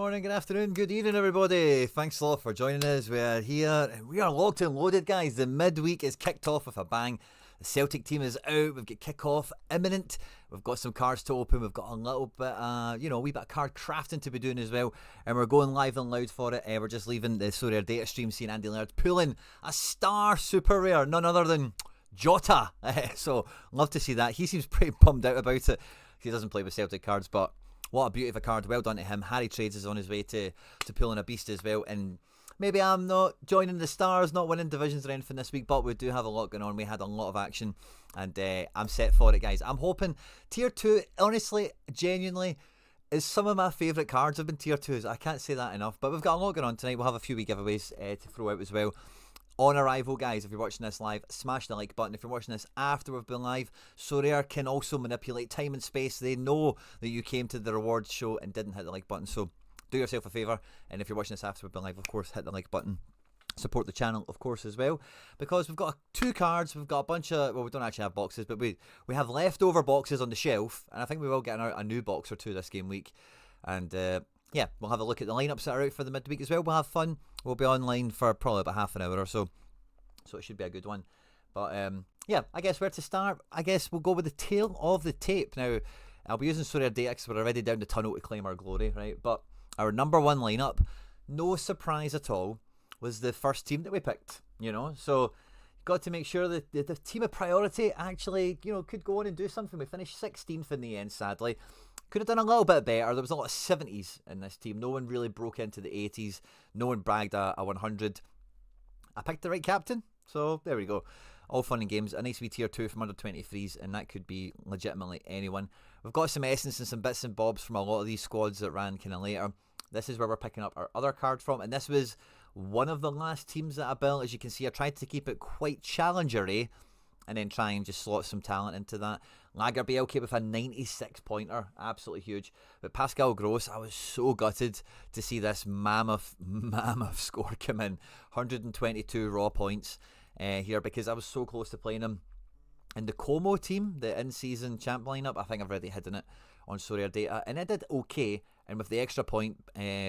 morning, good afternoon, good evening, everybody. Thanks a lot for joining us. We are here and we are locked and loaded, guys. The midweek is kicked off with a bang. The Celtic team is out. We've got kick-off imminent. We've got some cards to open. We've got a little bit, a wee bit of card crafting to be doing as well. And we're going live and loud for it. We're just leaving the Sorare data stream, seeing Andy Laird pulling a star super rare, none other than Jota. So, love to see that. He seems pretty bummed out about it. He doesn't play with Celtic cards, but what a beauty of a card. Well done to him. Harry Trades is on his way to pulling a beast as well. And maybe I'm not joining the stars, not winning divisions or anything this week, but we do have a lot going on. We had a lot of action, and I'm set for it, guys. I'm hoping Tier 2, honestly, genuinely, is some of my favourite cards have been Tier 2s. I can't say that enough, but we've got a lot going on tonight. We'll have a few wee giveaways to throw out as well. On arrival, guys, if you're watching this live, smash the like button. If you're watching this after we've been live, Sorare can also manipulate time and space. They know that you came to the rewards show and didn't hit the like button, so do yourself a favour. And if you're watching this after we've been live, of course, hit the like button. Support the channel, of course, as well, because we've got 2 cards. We've got a bunch of, well, we don't actually have boxes, but we have leftover boxes on the shelf, and I think we will get a new box or 2 this game week. And yeah, we'll have a look at the lineups that are out for the midweek as well. We'll have fun. We'll be online for probably about half an hour or so, so it should be a good one. But yeah, I guess where to start? I guess we'll go with the tail of the tape. Now, I'll be using Sorare data because we're already down the tunnel to claim our glory, right? But our number 1 lineup, no surprise at all, was the first team that we picked, So, got to make sure that the team of priority actually, could go on and do something. We finished 16th in the end, sadly. Could have done a little bit better. There was a lot of 70s in this team. No one really broke into the 80s. No one bragged a 100. I picked the right captain, so there we go. All fun and games. A nice wee tier 2 from under 23s, and that could be legitimately anyone. We've got some essence and some bits and bobs from a lot of these squads that ran kind of later. This is where we're picking up our other card from, and this was one of the last teams that I built. As you can see, I tried to keep it quite challenger-y, and then try and just slot some talent into that. Lager BLK with a 96 pointer, absolutely huge. But Pascal Gross, I was so gutted to see this mammoth score come in. 122 raw points here, because I was so close to playing him in the Como team, the in-season champ lineup. I think I've already hidden it on Sorare data, and it did okay. And with the extra point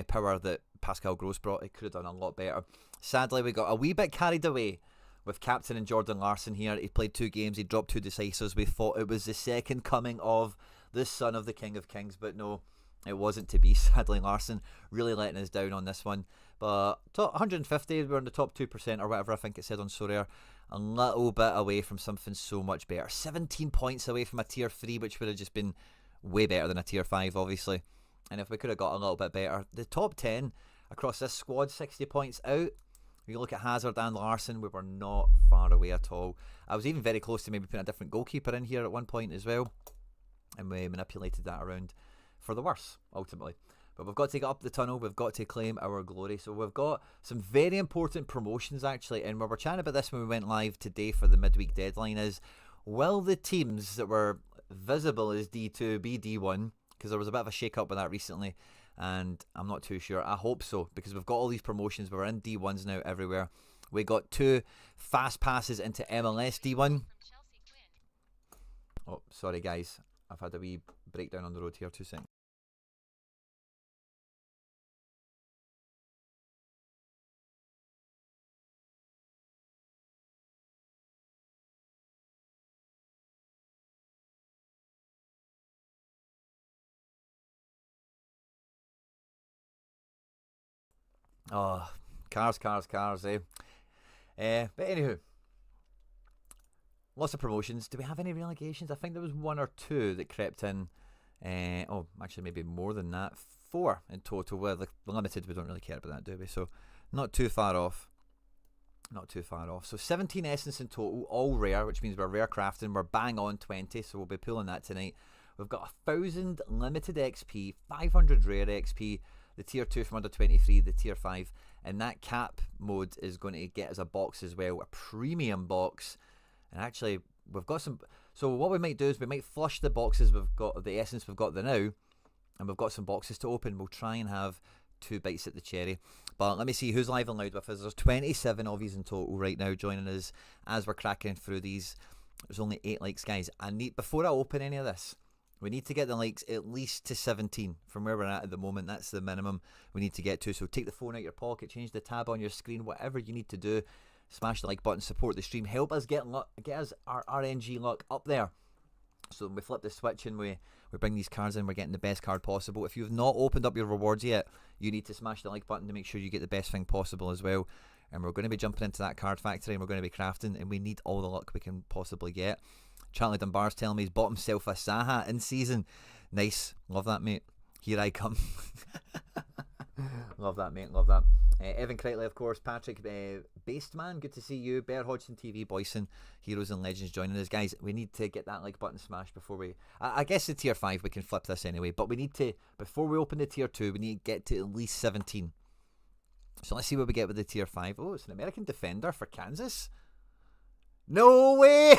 power that Pascal Gross brought, it could have done a lot better. Sadly, we got a wee bit carried away with captain and Jordan Larson here. He played 2 games, he dropped 2 decisives. We thought it was the second coming of the son of the King of Kings, but no, it wasn't to be. Sadly, Larson really letting us down on this one. But top 150, we're in the top 2% or whatever I think it said on Sorare. A little bit away from something so much better. 17 points away from a tier 3, which would have just been way better than a tier 5, obviously. And if we could have got a little bit better. The top 10 across this squad, 60 points out. If you look at Hazard and Larson, we were not far away at all. I was even very close to maybe putting a different goalkeeper in here at one point as well. And we manipulated that around for the worse, ultimately. But we've got to get up the tunnel. We've got to claim our glory. So we've got some very important promotions, actually. And we were chatting about this when we went live today for the midweek deadline is, will the teams that were visible as D2 be D1? Because there was a bit of a shake-up with that recently. And I'm not too sure. I hope so, because we've got all these promotions. We're in D1s now everywhere. We got 2 fast passes into MLS D1. Oh, sorry guys. I've had a wee breakdown on the road here. 2 seconds. Oh, cars, eh? But anywho, lots of promotions. Do we have any relegations? I think there was 1 or 2 that crept in. Oh, actually maybe more than that. 4 in total. Well, the limited, we don't really care about that, do we? So, not too far off. Not too far off. So, 17 essence in total, all rare, which means we're rare crafting. We're bang on 20, so we'll be pulling that tonight. We've got 1,000 limited XP, 500 rare XP, the tier 2 from under 23, the tier 5, and that cap mode is going to get us a box as well, a premium box. And actually, we've got some. So what we might do is we might flush the boxes we've got, the essence we've got there now, and we've got some boxes to open. We'll try and have 2 bites at the cherry. But let me see who's live and loud with us. There's 27 of these in total right now joining us as we're cracking through these. There's only 8 likes, guys. I need, before I open any of this, We need to get the likes at least to 17 from where we're at the moment. That's the minimum we need to get to. So take the phone out your pocket, change the tab on your screen, whatever you need to do. Smash the like button, support the stream, help us get us our RNG luck up there. So when we flip the switch and we bring these cards in, we're getting the best card possible. If you've not opened up your rewards yet, you need to smash the like button to make sure you get the best thing possible as well. And we're going to be jumping into that card factory and we're going to be crafting, and we need all the luck we can possibly get. Charlie Dunbar's telling me he's bought himself a Saha in season. Nice. Love that, mate. Here I come. Love that, mate. Love that. Evan Crichtley, of course. Patrick Baseman, good to see you. Bear Hodgson TV, Boyson, Heroes and Legends joining us. Guys, we need to get that like button smashed before we... I guess the tier 5, we can flip this anyway. But we need to, before we open the tier 2, we need to get to at least 17. So let's see what we get with the tier 5. Oh, it's an American defender for Kansas. No way!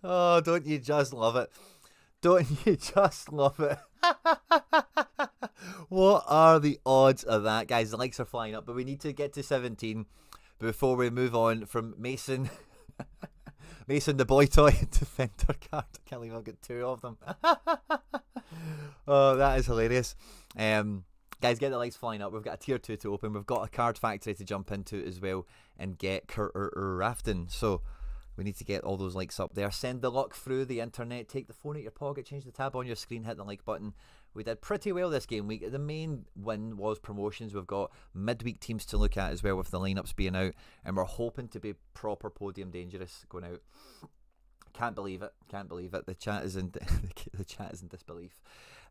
Oh, don't you just love it? Don't you just love it? What are the odds of that? Guys, the likes are flying up, but we need to get to 17 before we move on from Mason. Mason the boy toy defender card. I can't believe I've got 2 of them. Oh, that is hilarious. Guys, get the likes flying up. We've got a tier 2 to open. We've got a card factory to jump into as well and get rafting. So we need to get all those likes up there. Send the luck through the internet. Take the phone out your pocket. Change the tab on your screen. Hit the like button. We did pretty well this game week. The main win was promotions. We've got midweek teams to look at as well with the lineups being out. And we're hoping to be proper podium dangerous going out. Can't believe it. Can't believe it. The chat is in the chat is in disbelief.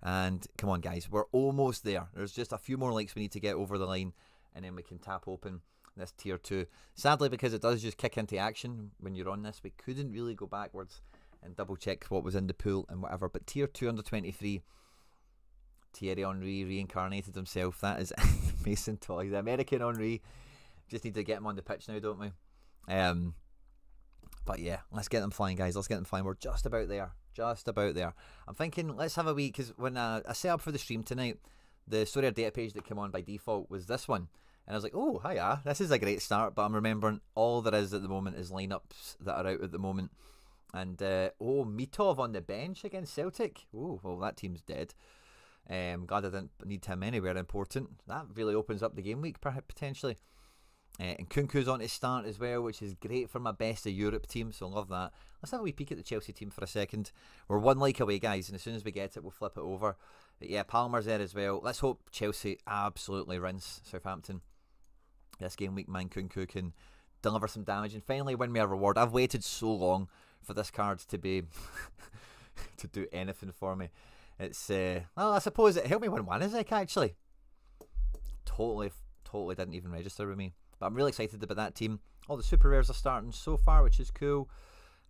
And come on, guys, we're almost there. There's just a few more likes we need to get over the line, and then we can tap open this tier 2. Sadly, because it does just kick into action when you're on this, we couldn't really go backwards and double check what was in the pool and whatever. But tier 2 under 23, Thierry Henry reincarnated himself. That is Mason Toy, the American Henry. Just need to get him on the pitch now, don't we? But yeah, let's get them flying, guys. Let's get them flying. We're just about there. Just about there. I'm thinking, let's have a wee, because when I set up for the stream tonight, the Sorare data page that came on by default was this one. And I was like, oh, hiya, this is a great start. But I'm remembering all there is at the moment is lineups that are out at the moment. And, oh, Mitov on the bench against Celtic. Oh, well, that team's dead. Glad I didn't need him anywhere important. That really opens up the game week, potentially. And Kunku's on to start as well, which is great for my best of Europe team, so love that. Let's have a wee peek at the Chelsea team for a second. We're 1 like away, guys, and as soon as we get it, we'll flip it over. But yeah, Palmer's there as well. Let's hope Chelsea absolutely rinse Southampton this game week. Man, Kunku can deliver some damage and finally win me a reward. I've waited so long for this card to be to do anything for me. It's well, I suppose it helped me win one, Isaac, actually. Totally didn't even register with me. But I'm really excited about that team. All the super rares are starting so far, which is cool.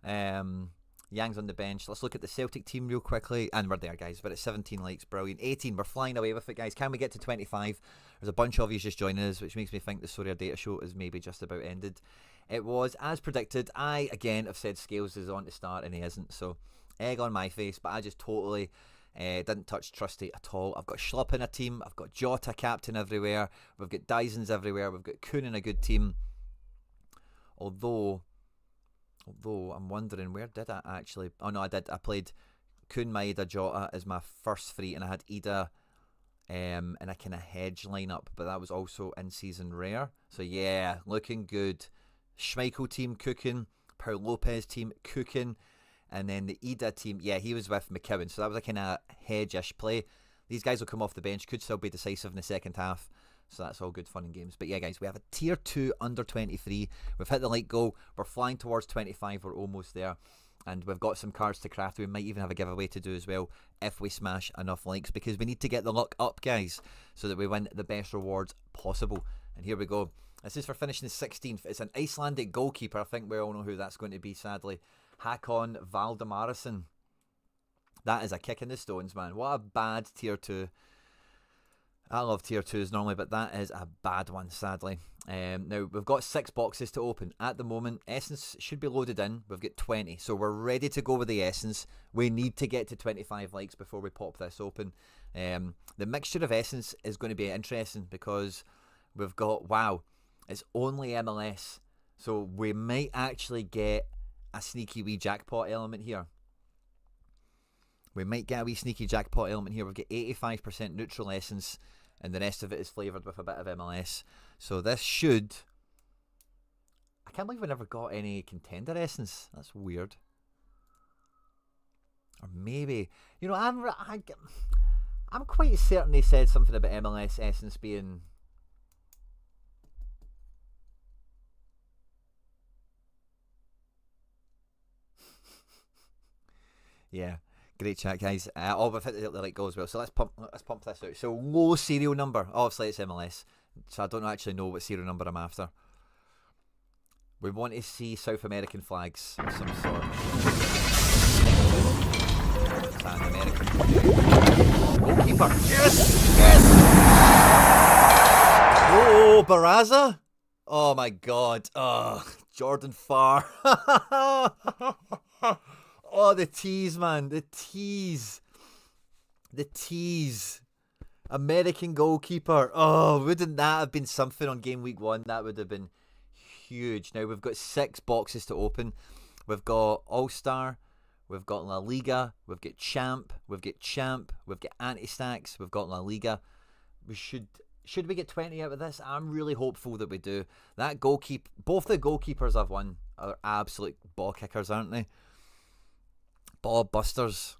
Yang's on the bench. Let's look at the Celtic team real quickly. And we're there, guys. We're at 17 likes. Brilliant. 18. We're flying away with it, guys. Can we get to 25? There's a bunch of you just joining us, which makes me think the Sorare data show is maybe just about ended. It was, as predicted. I, again, have said Scales is on to start, and he isn't. So, egg on my face. But I just totally... didn't touch Trusty at all. I've got Schlupp in a team. I've got Jota captain everywhere. We've got Dysons everywhere. We've got Kuhn in a good team. Although I'm wondering, where did I actually... Oh no, I did. I played Kuhn, Maeda, Jota as my first 3, and I had Ida in a kind of hedge lineup, but that was also in-season rare. So yeah, looking good. Schmeichel team cooking. Paul Lopez team cooking. And then the Ida team, yeah, he was with McKeown, so that was a kind of hedge-ish play. These guys will come off the bench, could still be decisive in the second half, so that's all good fun and games. But yeah, guys, we have a tier 2 under 23. We've hit the like goal. We're flying towards 25. We're almost there. And we've got some cards to craft. We might even have a giveaway to do as well if we smash enough likes, because we need to get the luck up, guys, so that we win the best rewards possible. And here we go. This is for finishing 16th. It's an Icelandic goalkeeper. I think we all know who that's going to be, sadly. Hakon Valdemarsson. That is a kick in the stones, man. What a bad tier 2. I love tier 2s normally, but that is a bad one, sadly. Now, we've got 6 boxes to open. At the moment, Essence should be loaded in. We've got 20, so we're ready to go with the Essence. We need to get to 25 likes before we pop this open. The mixture of Essence is going to be interesting because we've got, wow, it's only MLS. So we might actually get a sneaky wee jackpot element here. We might get a wee sneaky jackpot element here. We've got 85% neutral essence, and the rest of it is flavoured with a bit of MLS. So this should... I can't believe we never got any contender essence. That's weird. Or maybe... You know, I'm quite certain they said something about MLS essence being... Yeah. Great chat, guys. We've hit the like go as well. So let's pump this out. So low serial number. Obviously, it's MLS. So I don't actually know what serial number I'm after. We want to see South American flags of some sort. Is that an American? Goalkeeper. Yes! Yes! Oh, Barraza? Oh my God. Oh, Jordan Farr. Oh, the tease, man. The tease. The tease. American goalkeeper. Oh, wouldn't that have been something on game week 1? That would have been huge. Now, we've got 6 boxes to open. We've got All-Star. We've got La Liga. We've got Champ. We've got Anti-Stacks. We've got La Liga. Should we get 20 out of this? I'm really hopeful that we do. That goalkeeper, both the goalkeepers I've won are absolute ball kickers, aren't they? Ball busters.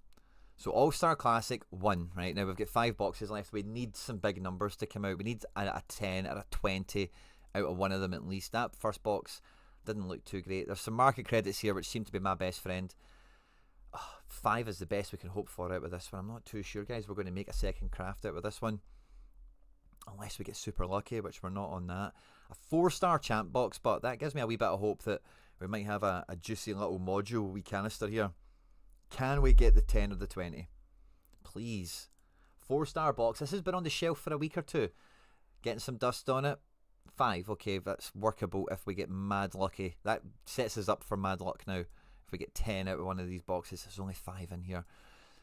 So All-Star Classic 1, right? Now we've got 5 boxes left. We need some big numbers to come out. We need a 10 or a 20 out of one of them at least. That first box didn't look too great. There's some market credits here which seem to be my best friend. 5 is the best we can hope for out of this one. I'm not too sure, guys. We're going to make a second craft out of this one. Unless we get super lucky, which we're not on that. A 4-star champ box, but that gives me a wee bit of hope that we might have a juicy little module, wee canister here. Can we get the 10 or the 20? Please. 4-star box. This has been on the shelf for a week or two. Getting some dust on it. 5. Okay, that's workable if we get mad lucky. That sets us up for mad luck now. If we get 10 out of one of these boxes, there's only 5 in here.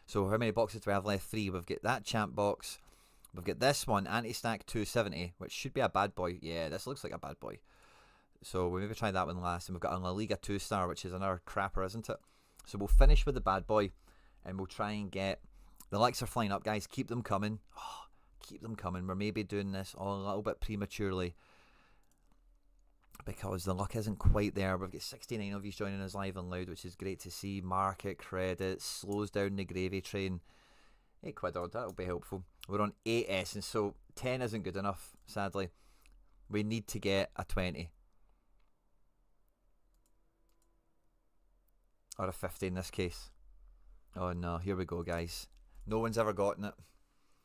So how many boxes do we have left? 3. We've got that champ box. We've got this one, Anti-Stack 270, which should be a bad boy. Yeah, this looks like a bad boy. So we'll maybe try that one last. And we've got a La Liga 2-star, which is another crapper, isn't it? So we'll finish with the bad boy, and we'll try and get... The likes are flying up, guys. Keep them coming. Oh, keep them coming. We're maybe doing this all a little bit prematurely because the luck isn't quite there. We've got 69 of you joining us live and loud, which is great to see. Market credit slows down the gravy train. £8 odd, that'll be helpful. We're on 8 essence, so 10 isn't good enough, sadly. We need to get a 20. Or a 50 in this case. Oh no, here we go, guys. No one's ever gotten it.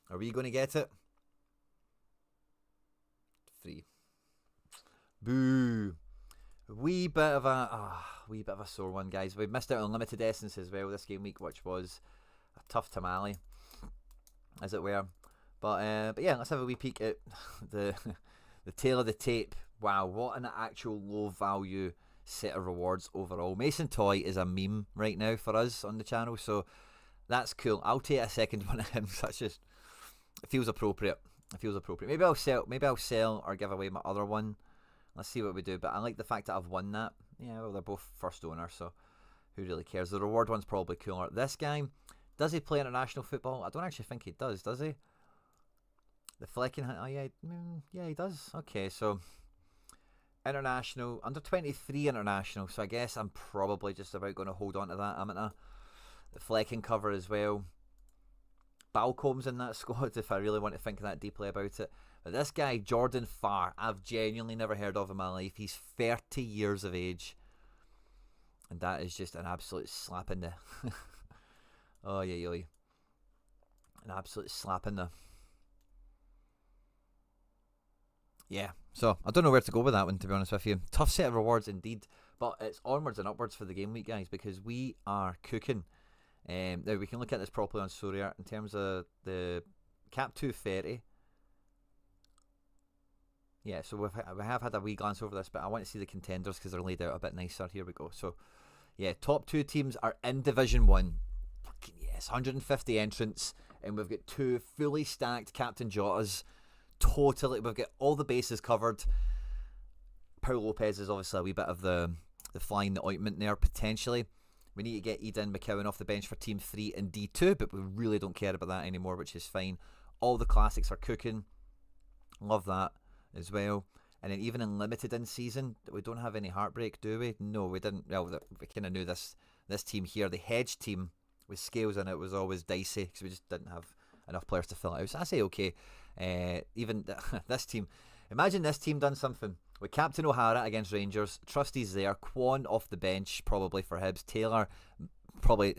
Are we going to get it? 3. Boo. Wee bit of a sore one, guys. We've missed out on limited essence as well this game week, which was a tough tamale, as it were. But yeah, let's have a wee peek at the tail of the tape. Wow, what an actual low value set of rewards overall. Mason Toy is a meme right now for us on the channel, so that's cool. I'll take a second one of him. That's just, it feels appropriate. It feels appropriate. Maybe I'll sell or give away my other one. Let's see what we do. But I like the fact that I've won that. Yeah, well, they're both first owner, so who really cares? The reward one's probably cooler. This guy, does he play international football? I don't actually think he does he? The Flecking, oh yeah, yeah, he does. Okay, so international, under 23 international, so I guess I'm probably just about going to hold on to that, am I? The Flecking cover as well. Balcomb's in that squad if I really want to think that deeply about it. But this guy, Jordan Farr, I've genuinely never heard of in my life. He's 30 years of age. And that is just an absolute slap in the... oh, yeah. An absolute slap in the... Yeah, so I don't know where to go with that one, to be honest with you. Tough set of rewards indeed, but it's onwards and upwards for the game week, guys, because we are cooking. Now we can look at this properly on Sorare in terms of the cap 230. Yeah, so we have had a wee glance over this, but I want to see the contenders because they're laid out a bit nicer. Here we go. So yeah, top 2 teams are in Division 1. Fucking yes, 150 entrants, and we've got 2 fully stacked Captain Jotas. Totally, we've got all the bases covered. Paul Lopez is obviously a wee bit of the the fly in the ointment there, potentially. We need to get Eden McCowan off the bench for Team 3 and D2, but we really don't care about that anymore, which is fine. All the classics are cooking. Love that as well. And then even in limited in season, we don't have any heartbreak, do we? No, we didn't. Well, we kind of knew this team here, the hedge team with scales in it, was always dicey because we just didn't have enough players to fill it out. So I say okay. Even this team, imagine this team done something with Captain O'Hara against Rangers, Trusty's there, Quan off the bench probably for Hibs, Taylor probably,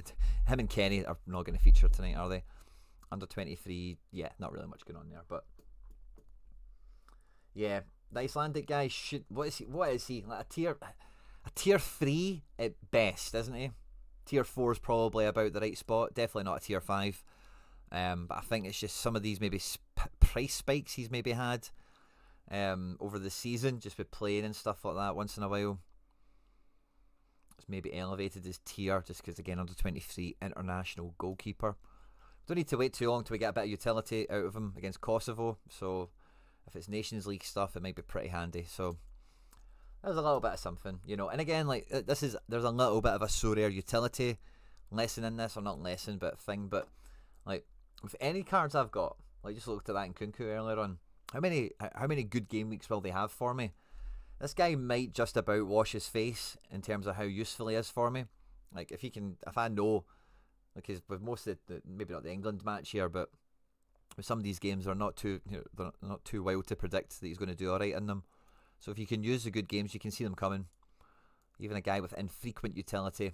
him and Kenny are not going to feature tonight, are they? Under 23, yeah, not really much going on there, but yeah, the Icelandic guy should, what is he? Like a tier 3 at best, isn't he? Tier 4 is probably about the right spot, definitely not a tier 5. But I think it's just some of these maybe price spikes he's maybe had over the season, just with playing and stuff like that once in a while. It's maybe elevated his tier just because, again, under 23 international goalkeeper. Don't need to wait too long till we get a bit of utility out of him against Kosovo. So if it's Nations League stuff, it might be pretty handy. So there's a little bit of something, you know. And again, like there's a little bit of a Sorare utility lesson in this, or not lesson, but thing. But like with any cards I've got, like just looked at that in Kunku earlier on. How many good game weeks will they have for me? This guy might just about wash his face in terms of how useful he is for me. Like if I know, because with most of maybe not the England match here, but with some of these games they're not too wild to predict that he's going to do all right in them. So if you can use the good games, you can see them coming. Even a guy with infrequent utility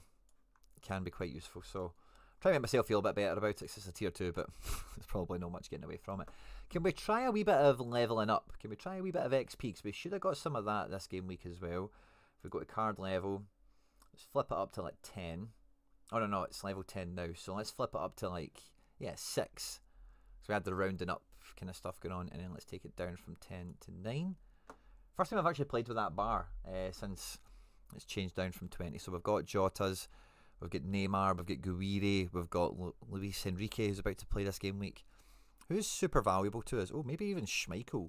can be quite useful. So try to make myself feel a bit better about it. It's a tier 2, but there's probably not much getting away from it. Can we try a wee bit of levelling up? Can we try a wee bit of XP? Because we should have got some of that this game week as well. If we go to card level, let's flip it up to like 10. Oh no, it's level 10 now. So let's flip it up to like 6. So we had the rounding up kind of stuff going on, and then let's take it down from 10 to 9. First time I've actually played with that bar since it's changed down from 20. So we've got Jotas, we've got Neymar, we've got Guiri, we've got Luis Enrique, who's about to play this game week. Who's super valuable to us? Oh, maybe even Schmeichel.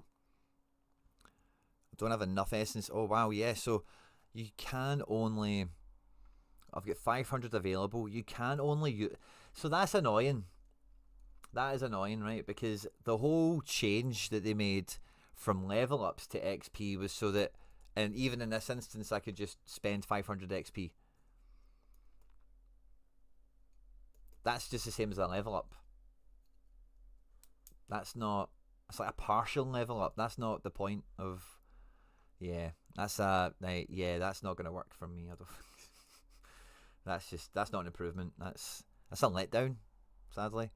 I don't have enough essence. Oh, wow, yeah. So you can only... I've got 500 available. You can only... So that's annoying. That is annoying, right? Because the whole change that they made from level ups to XP was so that... And even in this instance, I could just spend 500 XP. That's just the same as a level up. That's not... It's like a partial level up. That's not the point of... Yeah, that's not going to work for me. I don't... That's not an improvement. That's a letdown, sadly.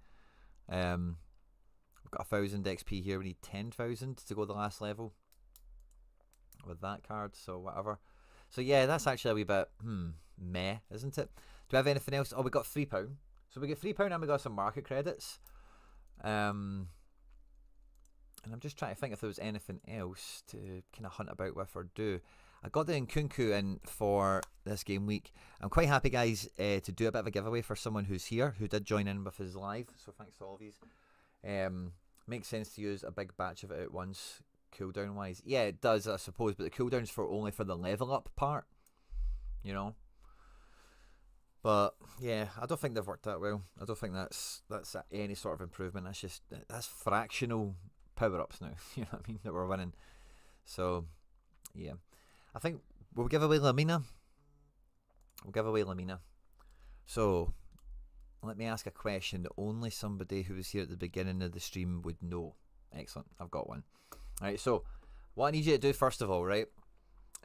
We've got 1,000 XP here. We need 10,000 to go the last level with that card, so whatever. So yeah, that's actually a wee bit meh, isn't it? Do we have anything else? Oh, we got £3. So we get £3 and we got some market credits. And I'm just trying to think if there was anything else to kind of hunt about with or do. I got the Nkunku in for this game week. I'm quite happy, guys, to do a bit of a giveaway for someone who's here, who did join in with us live. So thanks to all of these. Makes sense to use a big batch of it at once, cooldown wise. Yeah, it does, I suppose, but the cooldown's only for the level up part, you know. But yeah, I don't think they've worked that well. I don't think that's any sort of improvement. That's fractional power ups now. You know what I mean? That we're winning. So yeah, I think we'll give away Lamina. So let me ask a question that only somebody who was here at the beginning of the stream would know. Excellent, I've got one. Alright, so what I need you to do first of all, right,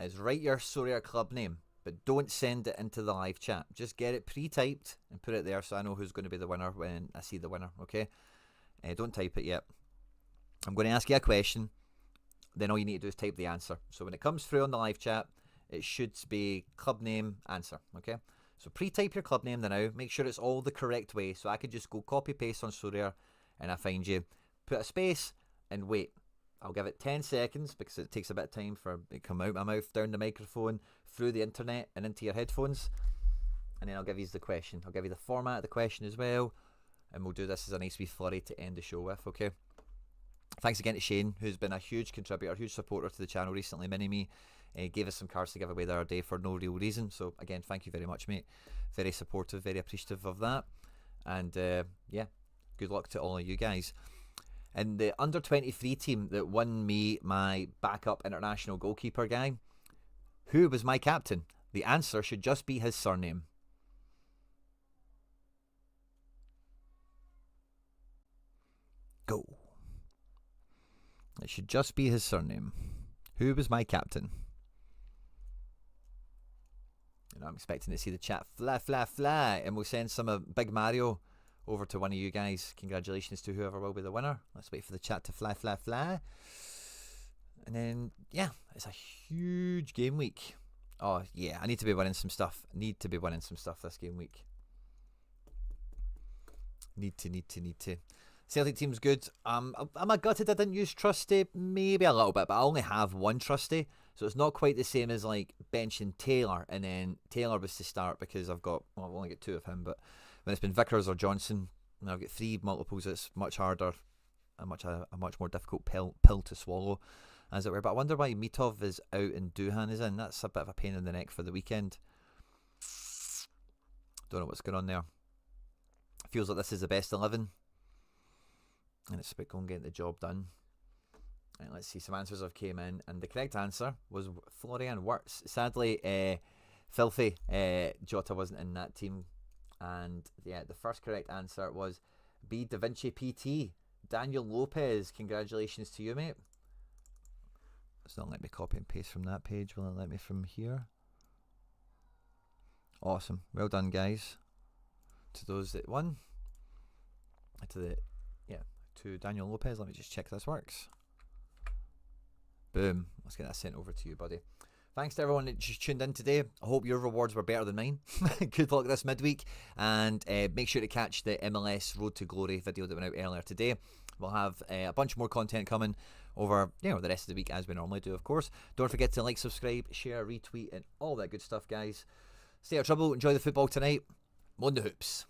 is write your Sorare club name, but don't send it into the live chat. Just get it pre-typed and put it there so I know who's going to be the winner when I see the winner, okay? Don't type it yet. I'm going to ask you a question, then all you need to do is type the answer. So when it comes through on the live chat, it should be club name, answer, okay? So pre-type your club name now, make sure it's all the correct way, so I could just go copy-paste on Sorare, and I find you, put a space, and wait. I'll give it 10 seconds, because it takes a bit of time for it to come out my mouth, down the microphone, through the internet, and into your headphones, and then I'll give you the question. I'll give you the format of the question as well, and we'll do this as a nice wee flurry to end the show with, okay? Thanks again to Shane, who's been a huge contributor, huge supporter to the channel recently, Mini-Me. Gave us some cards to give away the other day for no real reason. So again, thank you very much, mate. Very supportive, very appreciative of that. And yeah, good luck to all of you guys. And the under 23 team that won me my backup international goalkeeper guy, who was my captain? The answer should just be his surname. Go. It should just be his surname. Who was my captain? And I'm expecting to see the chat fly, and we'll send some Big Mario over to one of you guys. Congratulations to whoever will be the winner. Let's wait for the chat to fly. And then, yeah, it's a huge game week. Oh, yeah, I need to be winning some stuff. This game week. Need to. Celtic team's good. Am I gutted I didn't use Trusty? Maybe a little bit, but I only have one Trusty, so it's not quite the same as like benching Taylor, and then Taylor was to start because I've only got two of him, but when it's been Vickers or Johnson, and I've got three multiples, it's much harder, a much more difficult pill to swallow, as it were. But I wonder why Mitov is out and Duhan is in. That's a bit of a pain in the neck for the weekend. Don't know what's going on there. Feels like this is the best 11. And it's about going and getting the job done. Right, let's see, some answers have came in, and the correct answer was Florian Wirtz. Sadly, Filthy Jota wasn't in that team, and yeah, the first correct answer was B. Da Vinci PT. Daniel Lopez, congratulations to you, mate. It's not let me copy and paste from that page. Will it let me from here? Awesome, well done, guys. To those that won, to Daniel Lopez. Let me just check this works. Boom. Let's get that sent over to you, buddy. Thanks to everyone that just tuned in today. I hope your rewards were better than mine. Good luck this midweek. And make sure to catch the MLS Road to Glory video that went out earlier today. We'll have a bunch more content coming over the rest of the week, as we normally do, of course. Don't forget to like, subscribe, share, retweet, and all that good stuff, guys. Stay out of trouble. Enjoy the football tonight. Mon the hoops.